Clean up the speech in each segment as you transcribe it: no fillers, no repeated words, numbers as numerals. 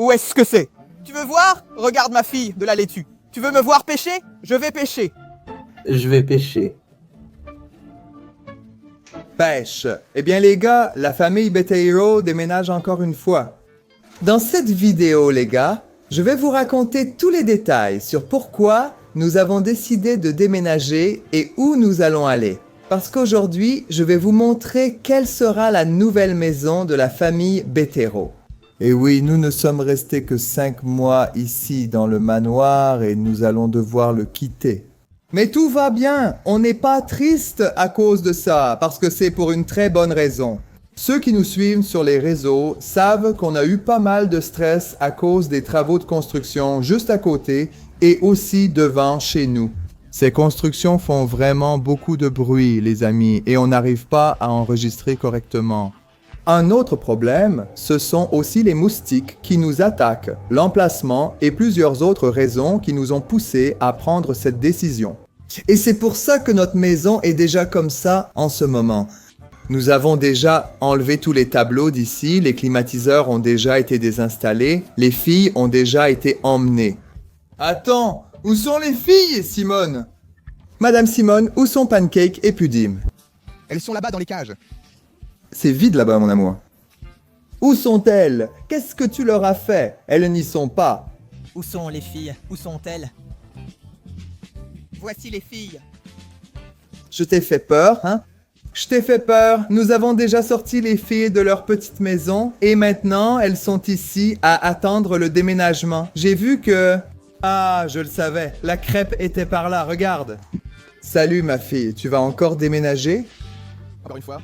Où est-ce que c'est? Tu veux voir? Regarde ma fille de la laitue. Tu veux me voir pêcher? Je vais pêcher. Je vais pêcher. Pêche. Eh bien les gars, la famille Beteiro déménage encore une fois. Dans cette vidéo les gars, je vais vous raconter tous les détails sur pourquoi nous avons décidé de déménager et où nous allons aller. Parce qu'aujourd'hui, je vais vous montrer quelle sera la nouvelle maison de la famille Beteiro. Et oui, nous ne sommes restés que 5 mois ici dans le manoir et nous allons devoir le quitter. Mais tout va bien, on n'est pas triste à cause de ça, parce que c'est pour une très bonne raison. Ceux qui nous suivent sur les réseaux savent qu'on a eu pas mal de stress à cause des travaux de construction juste à côté et aussi devant chez nous. Ces constructions font vraiment beaucoup de bruit, les amis, et on n'arrive pas à enregistrer correctement. Un autre problème, ce sont aussi les moustiques qui nous attaquent, l'emplacement et plusieurs autres raisons qui nous ont poussés à prendre cette décision. Et c'est pour ça que notre maison est déjà comme ça en ce moment. Nous avons déjà enlevé tous les tableaux d'ici, les climatiseurs ont déjà été désinstallés, les filles ont déjà été emmenées. Attends, où sont les filles, Simone? Madame Simone, où sont Pancake et Pudim? Elles sont là-bas dans les cages. C'est vide là-bas, mon amour. Où sont-elles? Qu'est-ce que tu leur as fait? Elles n'y sont pas. Où sont les filles? Où sont-elles? Voici les filles. Je t'ai fait peur, hein? Je t'ai fait peur. Nous avons déjà sorti les filles de leur petite maison et maintenant elles sont ici à attendre le déménagement. J'ai vu que... Ah, je le savais. La crêpe était par là, regarde. Salut ma fille, tu vas encore déménager? Encore une fois.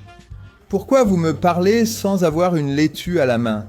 Pourquoi vous me parlez sans avoir une laitue à la main?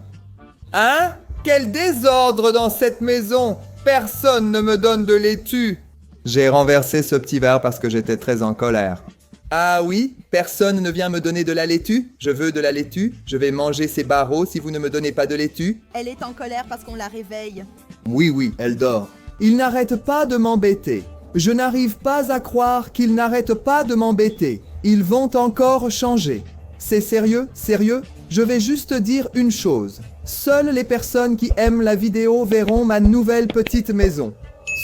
Hein? Quel désordre dans cette maison! Personne ne me donne de laitue! J'ai renversé ce petit verre parce que j'étais très en colère. Ah oui? Personne ne vient me donner de la laitue? Je veux de la laitue. Je vais manger ces barreaux si vous ne me donnez pas de laitue. Elle est en colère parce qu'on la réveille. Oui, elle dort. Il n'arrête pas de m'embêter. Je n'arrive pas à croire qu'ils n'arrêtent pas de m'embêter. Ils vont encore changer. C'est sérieux? Sérieux? Je vais juste dire une chose. Seules les personnes qui aiment la vidéo verront ma nouvelle petite maison.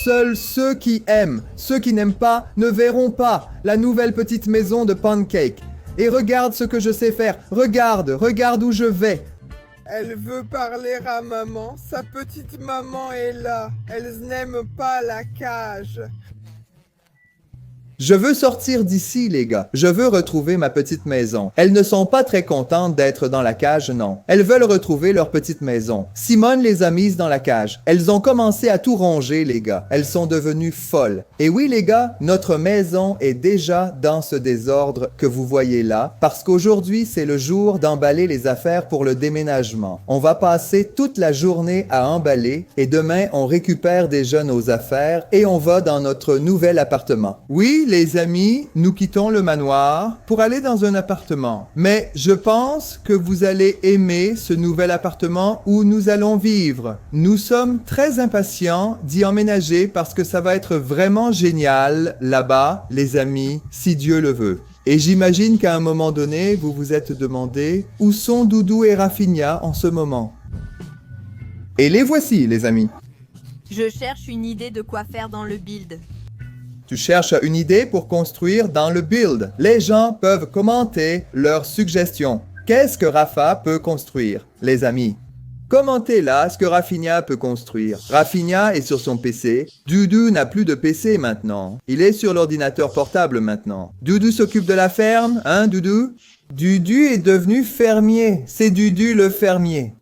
Seuls ceux qui aiment, ceux qui n'aiment pas, ne verront pas la nouvelle petite maison de Pancake. Et regarde ce que je sais faire. Regarde où je vais. Elle veut parler à maman. Sa petite maman est là. Elle n'aime pas la cage. Je veux sortir d'ici, les gars. Je veux retrouver ma petite maison. Elles ne sont pas très contentes d'être dans la cage, non. Elles veulent retrouver leur petite maison. Simone les a mises dans la cage. Elles ont commencé à tout ronger, les gars. Elles sont devenues folles. Et oui, les gars, notre maison est déjà dans ce désordre que vous voyez là, parce qu'aujourd'hui, c'est le jour d'emballer les affaires pour le déménagement. On va passer toute la journée à emballer, et demain, on récupère déjà nos affaires, et on va dans notre nouvel appartement. Oui, les amis, nous quittons le manoir pour aller dans un appartement. Mais je pense que vous allez aimer ce nouvel appartement où nous allons vivre. Nous sommes très impatients d'y emménager parce que ça va être vraiment génial là-bas, les amis, si Dieu le veut. Et j'imagine qu'à un moment donné, vous vous êtes demandé où sont Doudou et Rafinha en ce moment. Et les voici, les amis. Je cherche une idée de quoi faire dans le build. Tu cherches une idée pour construire dans le build. Les gens peuvent commenter leurs suggestions. Qu'est-ce que Rafa peut construire, les amis? Commentez là ce que Rafinha peut construire. Rafinha est sur son PC. Doudou n'a plus de PC maintenant. Il est sur l'ordinateur portable maintenant. Doudou s'occupe de la ferme, hein Doudou? Dudu est devenu fermier. C'est Dudu le fermier.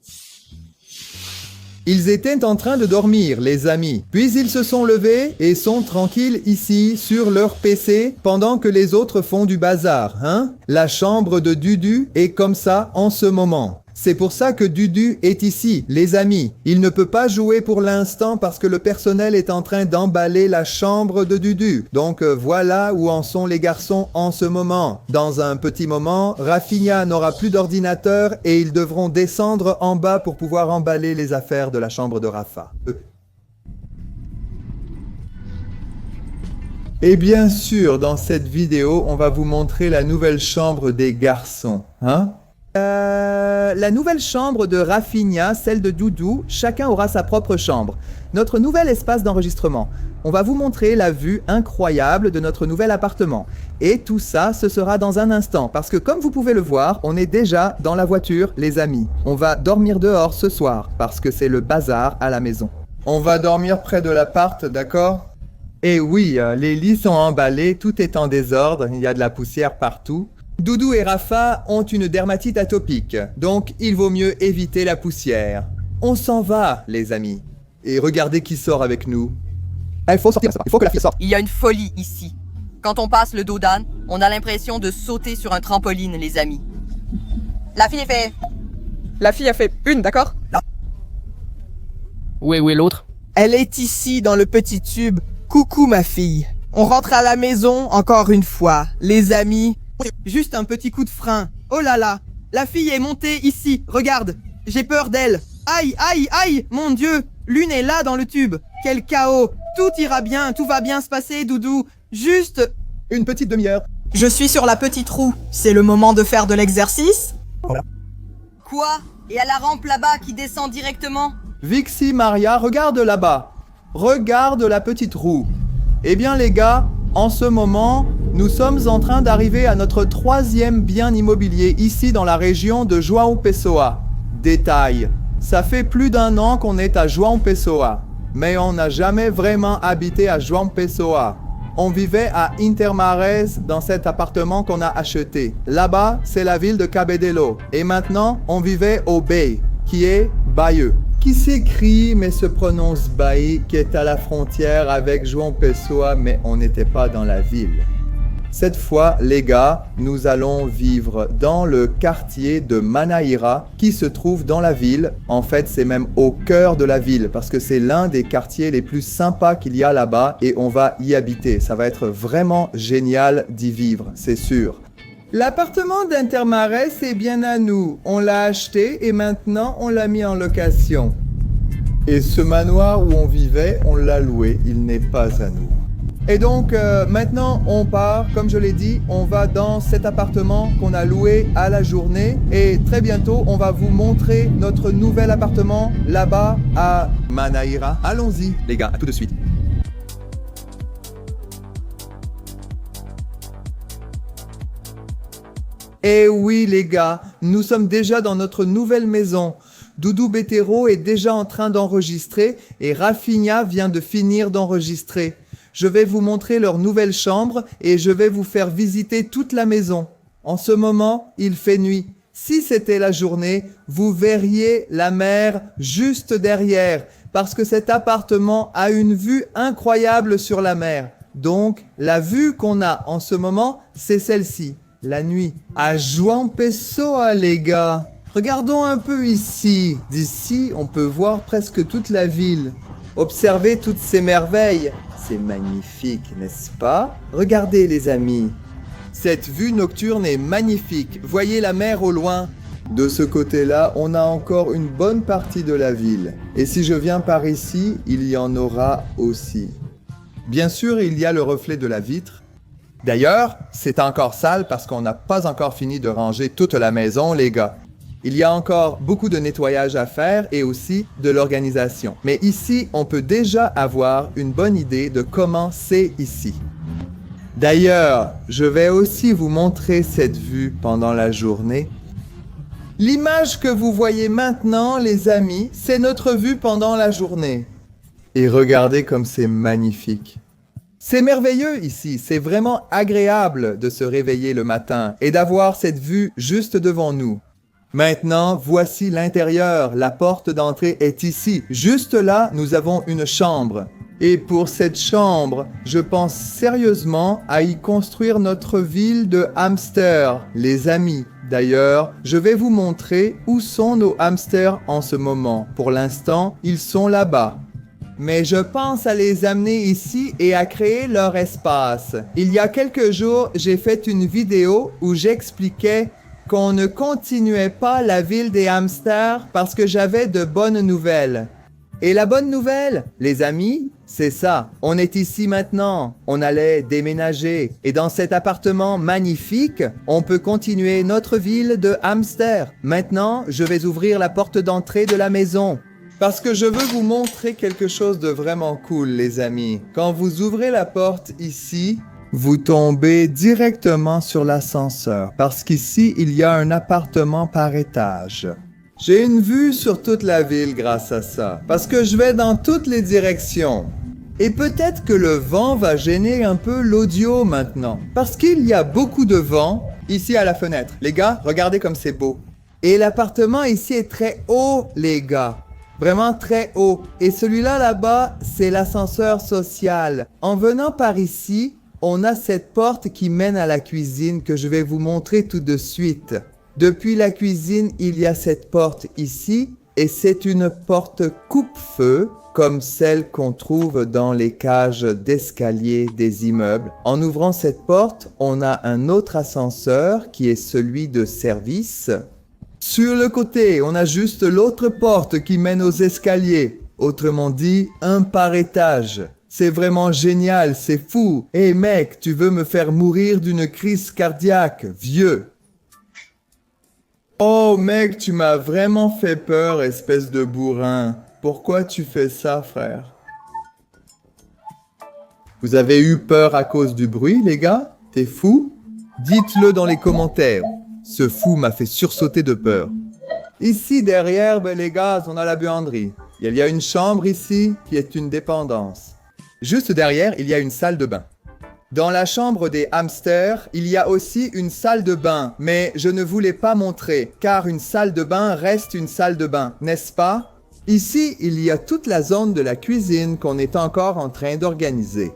Ils étaient en train de dormir, les amis. Puis ils se sont levés et sont tranquilles ici, sur leur PC, pendant que les autres font du bazar, hein? La chambre de Dudu est comme ça en ce moment. C'est pour ça que Dudu est ici, les amis. Il ne peut pas jouer pour l'instant parce que le personnel est en train d'emballer la chambre de Dudu. Donc voilà où en sont les garçons en ce moment. Dans un petit moment, Rafinha n'aura plus d'ordinateur et ils devront descendre en bas pour pouvoir emballer les affaires de la chambre de Rafa. Et bien sûr, dans cette vidéo, on va vous montrer la nouvelle chambre des garçons, hein? La nouvelle chambre de Rafinha, celle de Doudou, chacun aura sa propre chambre. Notre nouvel espace d'enregistrement. On va vous montrer la vue incroyable de notre nouvel appartement. Et tout ça, ce sera dans un instant, parce que comme vous pouvez le voir, on est déjà dans la voiture, les amis. On va dormir dehors ce soir, parce que c'est le bazar à la maison. On va dormir près de l'appart, d'accord? Et oui, les lits sont emballés, tout est en désordre, il y a de la poussière partout. Doudou et Rafa ont une dermatite atopique, donc il vaut mieux éviter la poussière. On s'en va, les amis. Et regardez qui sort avec nous. Il faut sortir, il faut que la fille sorte. Il y a une folie ici. Quand on passe le dos d'âne, on a l'impression de sauter sur un trampoline, les amis. La fille est fait. La fille a fait une, d'accord? Où est l'autre? Elle est ici, dans le petit tube. Coucou, ma fille. On rentre à la maison, encore une fois. Les amis, juste un petit coup de frein. Oh là là, la fille est montée ici, regarde. J'ai peur d'elle. Aïe, aïe, aïe, mon Dieu. L'une est là dans le tube. Quel chaos. Tout ira bien, tout va bien se passer, Doudou. Juste Une petite demi-heure. Je suis sur la petite roue. C'est le moment de faire de l'exercice? Quoi? Et à la rampe là-bas qui descend directement? Vixi, Maria, regarde là-bas. Regarde la petite roue. Eh bien les gars, en ce moment, nous sommes en train d'arriver à notre 3e bien immobilier ici dans la région de João Pessoa. Détail, ça fait plus d'1 an qu'on est à João Pessoa, mais on n'a jamais vraiment habité à João Pessoa. On vivait à Intermares dans cet appartement qu'on a acheté. Là-bas, c'est la ville de Cabedelo. Et maintenant, on vivait au Bay, qui est Bayeux, qui s'écrit mais se prononce Bahia, qui est à la frontière avec João Pessoa, mais on n'était pas dans la ville. Cette fois, les gars, nous allons vivre dans le quartier de Manaíra, qui se trouve dans la ville. En fait, c'est même au cœur de la ville, parce que c'est l'un des quartiers les plus sympas qu'il y a là-bas, et on va y habiter. Ça va être vraiment génial d'y vivre, c'est sûr. L'appartement d'Intermares est bien à nous. On l'a acheté et maintenant on l'a mis en location. Et ce manoir où on vivait, on l'a loué. Il n'est pas à nous. Et donc maintenant on part, comme je l'ai dit, on va dans cet appartement qu'on a loué à la journée. Et très bientôt on va vous montrer notre nouvel appartement là-bas à Manaíra. Allons-y les gars, à tout de suite. Eh oui les gars, nous sommes déjà dans notre nouvelle maison. Doudou Betero est déjà en train d'enregistrer et Rafinha vient de finir d'enregistrer. Je vais vous montrer leur nouvelle chambre et je vais vous faire visiter toute la maison. En ce moment, il fait nuit. Si c'était la journée, vous verriez la mer juste derrière parce que cet appartement a une vue incroyable sur la mer. Donc, la vue qu'on a en ce moment, c'est celle-ci. La nuit. À João Pessoa, les gars. Regardons un peu ici. D'ici, on peut voir presque toute la ville. Observez toutes ces merveilles. C'est magnifique, n'est-ce pas? Regardez, les amis. Cette vue nocturne est magnifique. Voyez la mer au loin. De ce côté-là, on a encore une bonne partie de la ville. Et si je viens par ici, il y en aura aussi. Bien sûr, il y a le reflet de la vitre. D'ailleurs, c'est encore sale parce qu'on n'a pas encore fini de ranger toute la maison, les gars. Il y a encore beaucoup de nettoyage à faire et aussi de l'organisation. Mais ici, on peut déjà avoir une bonne idée de comment c'est ici. D'ailleurs, je vais aussi vous montrer cette vue pendant la journée. L'image que vous voyez maintenant, les amis, c'est notre vue pendant la journée. Et regardez comme c'est magnifique. C'est merveilleux ici, c'est vraiment agréable de se réveiller le matin et d'avoir cette vue juste devant nous. Maintenant, voici l'intérieur, la porte d'entrée est ici. Juste là, nous avons une chambre. Et pour cette chambre, je pense sérieusement à y construire notre ville de hamsters, les amis. D'ailleurs, je vais vous montrer où sont nos hamsters en ce moment. Pour l'instant, ils sont là-bas. Mais je pense à les amener ici et à créer leur espace. Il y a quelques jours, j'ai fait une vidéo où j'expliquais qu'on ne continuait pas la ville des hamsters parce que j'avais de bonnes nouvelles. Et la bonne nouvelle, les amis, C'est ça, on est ici maintenant, on allait déménager. Et dans cet appartement magnifique, on peut continuer notre ville de hamster. Maintenant, je vais ouvrir la porte d'entrée de la maison. Parce que je veux vous montrer quelque chose de vraiment cool, les amis. Quand vous ouvrez la porte ici, vous tombez directement sur l'ascenseur. Parce qu'ici, il y a un appartement par étage. J'ai une vue sur toute la ville grâce à ça, parce que je vais dans toutes les directions. Et peut-être que le vent va gêner un peu l'audio maintenant, parce qu'il y a beaucoup de vent ici à la fenêtre. Les gars, regardez comme c'est beau. Et l'appartement ici est très haut, les gars. Vraiment très haut. Et celui-là là-bas, c'est l'ascenseur social. En venant par ici, on a cette porte qui mène à la cuisine que je vais vous montrer tout de suite. Depuis la cuisine, il y a cette porte ici, et c'est une porte coupe-feu, comme celle qu'on trouve dans les cages d'escalier des immeubles. En ouvrant cette porte, on a un autre ascenseur qui est celui de service. Sur le côté, on a juste l'autre porte qui mène aux escaliers. Autrement dit, un par étage. C'est vraiment génial, c'est fou. Hé mec, tu veux me faire mourir d'une crise cardiaque, vieux. Oh mec, tu m'as vraiment fait peur, espèce de bourrin. Pourquoi tu fais ça, frère? Vous avez eu peur à cause du bruit, les gars? T'es fou? Dites-le dans les commentaires. Ce fou m'a fait sursauter de peur. Ici, derrière, les gars, on a la buanderie. Il y a une chambre ici qui est une dépendance. Juste derrière, il y a une salle de bain. Dans la chambre des hamsters, il y a aussi une salle de bain, mais je ne vous l'ai pas montré, car une salle de bain reste une salle de bain, n'est-ce pas? Ici, il y a toute la zone de la cuisine qu'on est encore en train d'organiser.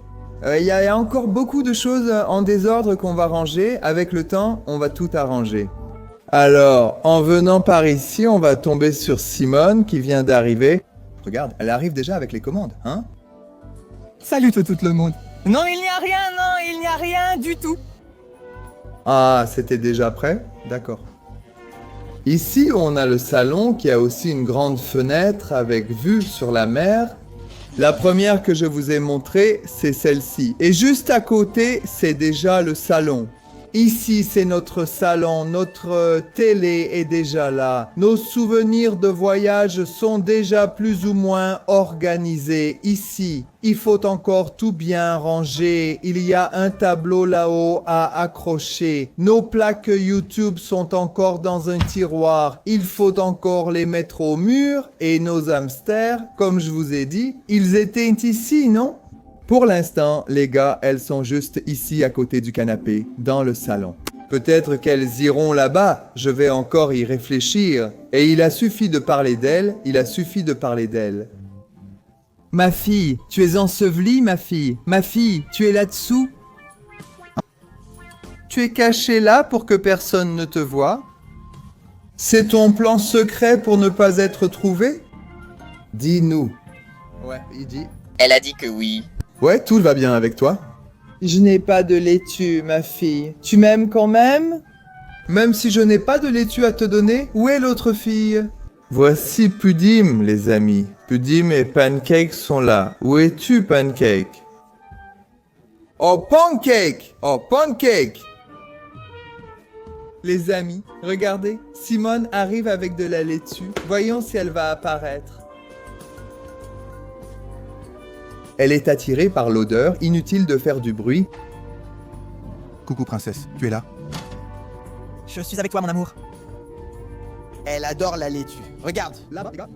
Il y a encore beaucoup de choses en désordre qu'on va ranger. Avec le temps, on va tout arranger. Alors, en venant par ici, on va tomber sur Simone qui vient d'arriver. Regarde, elle arrive déjà avec les commandes, hein? Salut tout le monde. Non, il n'y a rien, non, il n'y a rien du tout. Ah, c'était déjà prêt? D'accord. Ici, on a le salon qui a aussi une grande fenêtre avec vue sur la mer. La première que je vous ai montrée, c'est celle-ci. Et juste à côté, c'est déjà le salon. Ici, c'est notre salon, notre télé est déjà là. Nos souvenirs de voyage sont déjà plus ou moins organisés ici. Il faut encore tout bien ranger. Il y a un tableau là-haut à accrocher. Nos plaques YouTube sont encore dans un tiroir. Il faut encore les mettre au mur. Et nos hamsters, comme je vous ai dit, ils étaient ici, non ? Pour l'instant, les gars, elles sont juste ici à côté du canapé, dans le salon. Peut-être qu'elles iront là-bas, je vais encore y réfléchir. Et il a suffi de parler d'elles, Ma fille, tu es ensevelie, ma fille. Ma fille, tu es là-dessous. Tu es cachée là pour que personne ne te voie. C'est ton plan secret pour ne pas être trouvé? Dis-nous. Ouais, il dit. Elle a dit que oui. Ouais, tout va bien avec toi? Je n'ai pas de laitue, ma fille. Tu m'aimes quand même? Même si je n'ai pas de laitue à te donner, où est l'autre fille? Voici Pudim, les amis. Pudim et Pancake sont là. Où es-tu, Pancake? Oh, Pancake! Oh, Pancake! Les amis, regardez, Simone arrive avec de la laitue. Voyons si elle va apparaître. Elle est attirée par l'odeur, inutile de faire du bruit. Coucou princesse, tu es là? Je suis avec toi, mon amour. Elle adore la laitue. Regarde, là-bas, les gars.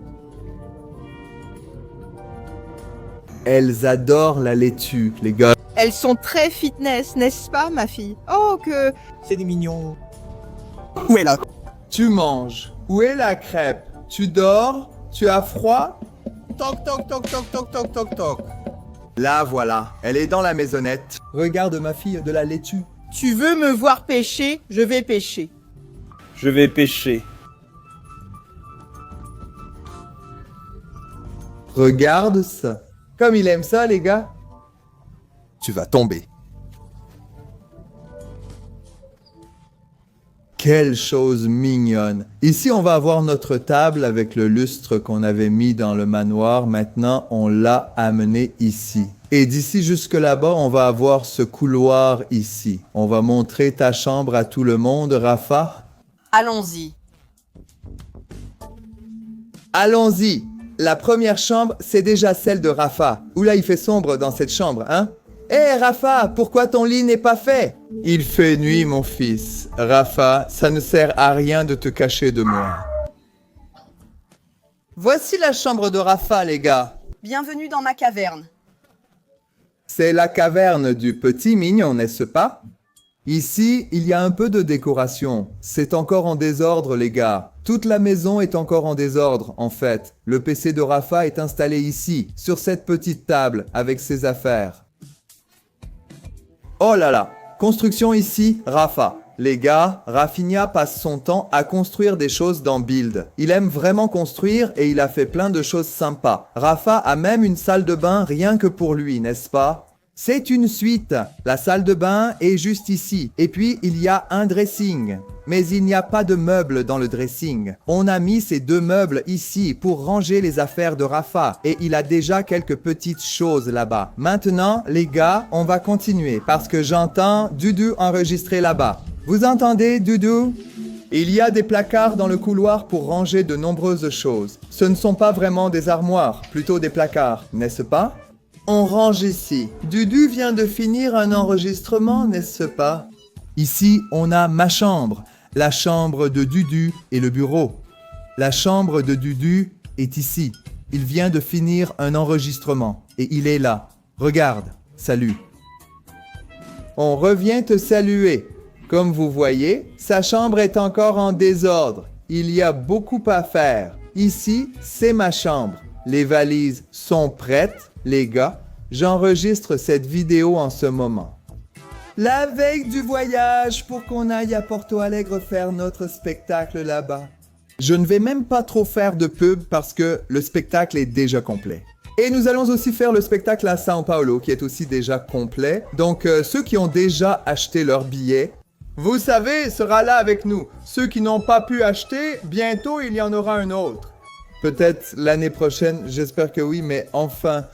Elles adorent la laitue, les gars. Elles sont très fitness, n'est-ce pas, ma fille? Oh, que... C'est des mignons. Où est là? Tu manges. Où est la crêpe? Tu dors? Tu as froid? Toc, toc, toc, toc, toc, toc, toc, toc. Là, voilà. Elle est dans la maisonnette. Regarde, ma fille, de la laitue. Tu veux me voir pêcher? Je vais pêcher. Je vais pêcher. Regarde ça. Comme il aime ça, les gars. Tu vas tomber. Quelle chose mignonne. Ici, on va avoir notre table avec le lustre qu'on avait mis dans le manoir. Maintenant, on l'a amené ici. Et d'ici jusque là-bas, on va avoir ce couloir ici. On va montrer ta chambre à tout le monde, Rafa. Allons-y. Allons-y. La première chambre, c'est déjà celle de Rafa. Oula, il fait sombre dans cette chambre, hein? Hé, Rafa, pourquoi ton lit n'est pas fait? Il fait nuit, mon fils. Rafa, ça ne sert à rien de te cacher de moi. Voici la chambre de Rafa, les gars. Bienvenue dans ma caverne. C'est la caverne du petit mignon, n'est-ce pas? Ici, il y a un peu de décoration. C'est encore en désordre, les gars. Toute la maison est encore en désordre, en fait. Le PC de Rafa est installé ici, sur cette petite table, avec ses affaires. Oh là là! Construction ici, Rafa. Les gars, Rafinha passe son temps à construire des choses dans Build. Il aime vraiment construire et il a fait plein de choses sympas. Rafa a même une salle de bain rien que pour lui, n'est-ce pas? C'est une suite. La salle de bain est juste ici. Et puis, il y a un dressing. Mais il n'y a pas de meubles dans le dressing. On a mis ces deux meubles ici pour ranger les affaires de Rafa. Et il a déjà quelques petites choses là-bas. Maintenant, les gars, on va continuer parce que j'entends Doudou enregistrer là-bas. Vous entendez, Doudou? Il y a des placards dans le couloir pour ranger de nombreuses choses. Ce ne sont pas vraiment des armoires, plutôt des placards, n'est-ce pas? On range ici. Dudu vient de finir un enregistrement, n'est-ce pas? Ici, on a ma chambre, la chambre de Dudu et le bureau. La chambre de Dudu est ici. Il vient de finir un enregistrement et il est là. Regarde, salut. On revient te saluer. Comme vous voyez, sa chambre est encore en désordre. Il y a beaucoup à faire. Ici, c'est ma chambre. Les valises sont prêtes. Les gars, j'enregistre cette vidéo en ce moment. La veille du voyage pour qu'on aille à Porto Alegre faire notre spectacle là-bas. Je ne vais même pas trop faire de pub parce que le spectacle est déjà complet. Et nous allons aussi faire le spectacle à São Paulo qui est aussi déjà complet. Donc ceux qui ont déjà acheté leur billet, vous savez, sera là avec nous. Ceux qui n'ont pas pu acheter, bientôt il y en aura un autre. Peut-être l'année prochaine, j'espère que oui, mais enfin...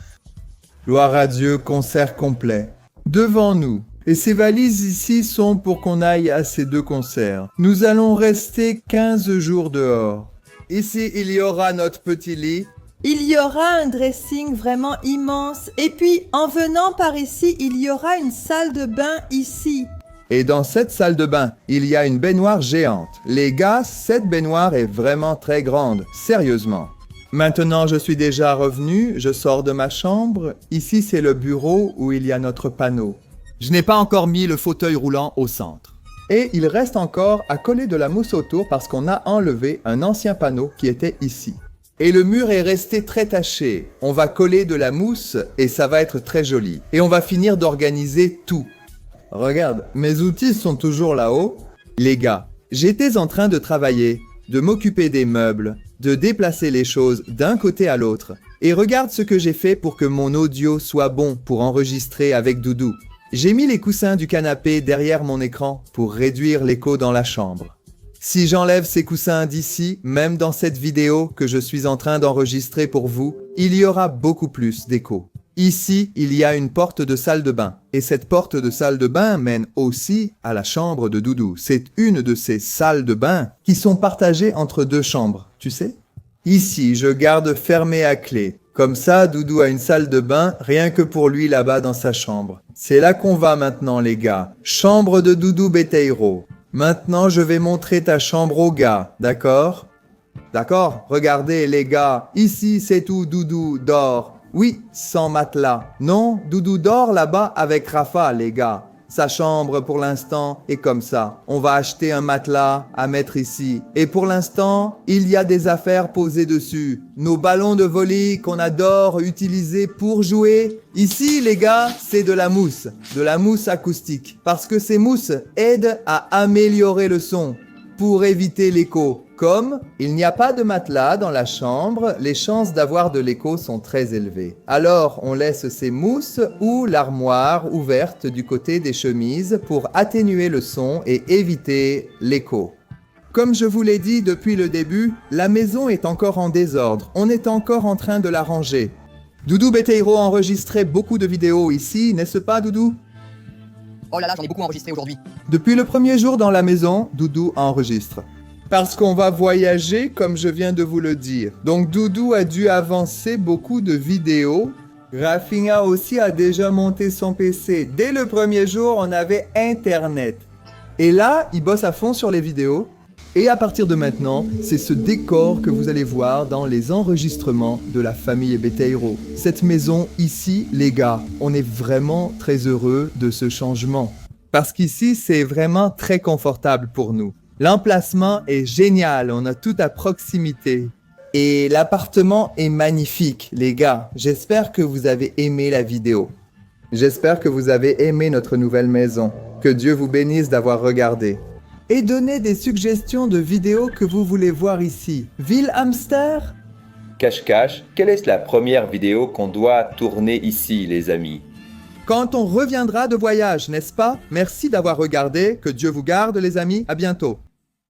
Gloire à Dieu, concert complet. Devant nous. Et ces valises ici sont pour qu'on aille à ces deux concerts. Nous allons rester 15 jours dehors. Ici, il y aura notre petit lit. Il y aura un dressing vraiment immense. Et puis, en venant par ici, il y aura une salle de bain ici. Et dans cette salle de bain, il y a une baignoire géante. Les gars, cette baignoire est vraiment très grande. Sérieusement. Maintenant, je suis déjà revenu, je sors de ma chambre. Ici, c'est le bureau où il y a notre panneau. Je n'ai pas encore mis le fauteuil roulant au centre. Et il reste encore à coller de la mousse autour parce qu'on a enlevé un ancien panneau qui était ici. Et le mur est resté très taché. On va coller de la mousse et ça va être très joli. Et on va finir d'organiser tout. Regarde, mes outils sont toujours là-haut. Les gars, j'étais en train de travailler, de m'occuper des meubles, de déplacer les choses d'un côté à l'autre. Et regarde ce que j'ai fait pour que mon audio soit bon pour enregistrer avec Doudou. J'ai mis les coussins du canapé derrière mon écran pour réduire l'écho dans la chambre. Si j'enlève ces coussins d'ici, même dans cette vidéo que je suis en train d'enregistrer pour vous, il y aura beaucoup plus d'écho. Ici, il y a une porte de salle de bain. Et cette porte de salle de bain mène aussi à la chambre de Doudou. C'est une de ces salles de bain qui sont partagées entre deux chambres, tu sais? Ici, je garde fermé à clé. Comme ça, Doudou a une salle de bain rien que pour lui là-bas dans sa chambre. C'est là qu'on va maintenant, les gars. Chambre de Doudou Beteiro. Maintenant, je vais montrer ta chambre aux gars, d'accord? D'accord? Regardez, les gars. Ici, c'est où Doudou dort. Oui, sans matelas. Non, Doudou dort là-bas avec Rafa, les gars. Sa chambre, pour l'instant, est comme ça. On va acheter un matelas à mettre ici. Et pour l'instant, il y a des affaires posées dessus. Nos ballons de volley qu'on adore utiliser pour jouer. Ici, les gars, c'est de la mousse acoustique. Parce que ces mousses aident à améliorer le son pour éviter l'écho. Comme il n'y a pas de matelas dans la chambre, les chances d'avoir de l'écho sont très élevées. Alors, on laisse ces mousses ou l'armoire ouverte du côté des chemises pour atténuer le son et éviter l'écho. Comme je vous l'ai dit depuis le début, la maison est encore en désordre. On est encore en train de la ranger. Doudou Beteiro a enregistré beaucoup de vidéos ici, n'est-ce pas, Doudou? Oh là là, j'en ai beaucoup enregistré aujourd'hui. Depuis le premier jour dans la maison, Doudou enregistre. Parce qu'on va voyager, comme je viens de vous le dire. Donc Doudou a dû avancer beaucoup de vidéos. Rafinha aussi a déjà monté son PC. Dès le premier jour, on avait Internet. Et là, il bosse à fond sur les vidéos. Et à partir de maintenant, c'est ce décor que vous allez voir dans les enregistrements de la famille Beteiro. Cette maison ici, les gars, on est vraiment très heureux de ce changement. Parce qu'ici, c'est vraiment très confortable pour nous. L'emplacement est génial, on a tout à proximité. Et l'appartement est magnifique, les gars. J'espère que vous avez aimé la vidéo. J'espère que vous avez aimé notre nouvelle maison. Que Dieu vous bénisse d'avoir regardé. Et donnez des suggestions de vidéos que vous voulez voir ici. Ville Hamster? Cache-cache, quelle est la première vidéo qu'on doit tourner ici, les amis? Quand on reviendra de voyage, n'est-ce pas? Merci d'avoir regardé. Que Dieu vous garde, les amis. À bientôt.